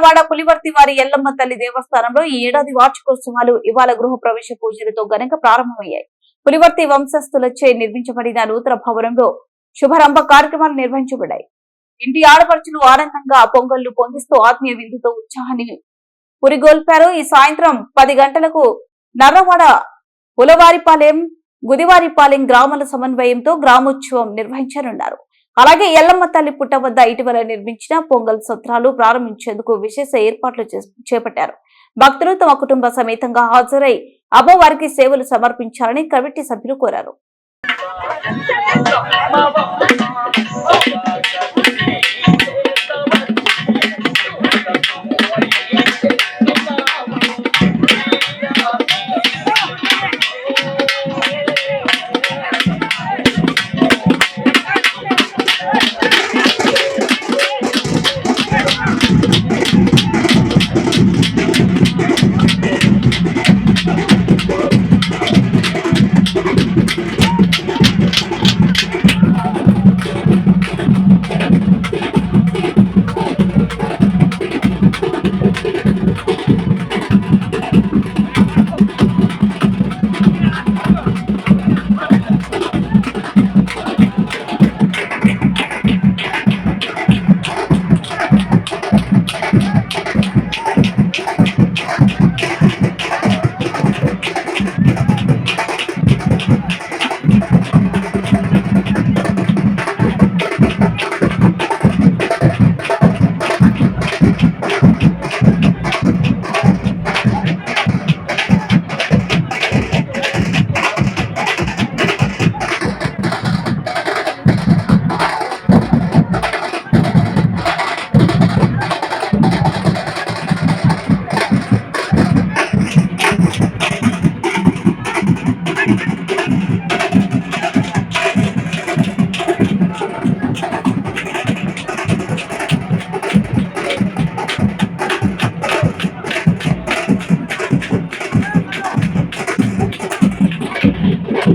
నర్రవాడ పులివర్తి వారి ఎల్లమ్మ తల్లి దేవస్థానంలో ఈ ఏడాది వార్షికోత్సవాలు ఇవాళ గృహ ప్రవేశ పూజలతో ఘనంగా ప్రారంభమయ్యాయి. పులివర్తి వంశస్థులచే నిర్మించబడిన నూతన భవనంలో శుభారంభ కార్యక్రమాలు నిర్వహించబడ్డాయి. ఇంటి ఆడపడుచులు ఆనందంగా పొంగళ్లు పొంగిస్తూ ఆత్మీయ విందుతో ఉత్సాహాన్ని పురిగొల్పారు. ఈ సాయంత్రం 10 గంటలకు నర్రవాడ ఉలవారిపాలెం, గుదివారిపాలెం గ్రామాల సమన్వయంతో గ్రామోత్సవం నిర్వహించనున్నారు. అలాగే ఎల్లమ్మ తల్లి పుట్ట వద్ద ఇటీవల నిర్మించిన పొంగల్ సత్రాలు ప్రారంభించేందుకు విశేష ఏర్పాట్లు చేపట్టారు. భక్తులు తమ కుటుంబ సమేతంగా హాజరై అమ్మవారికి సేవలు సమర్పించాలని కమిటీ సభ్యులు కోరారు.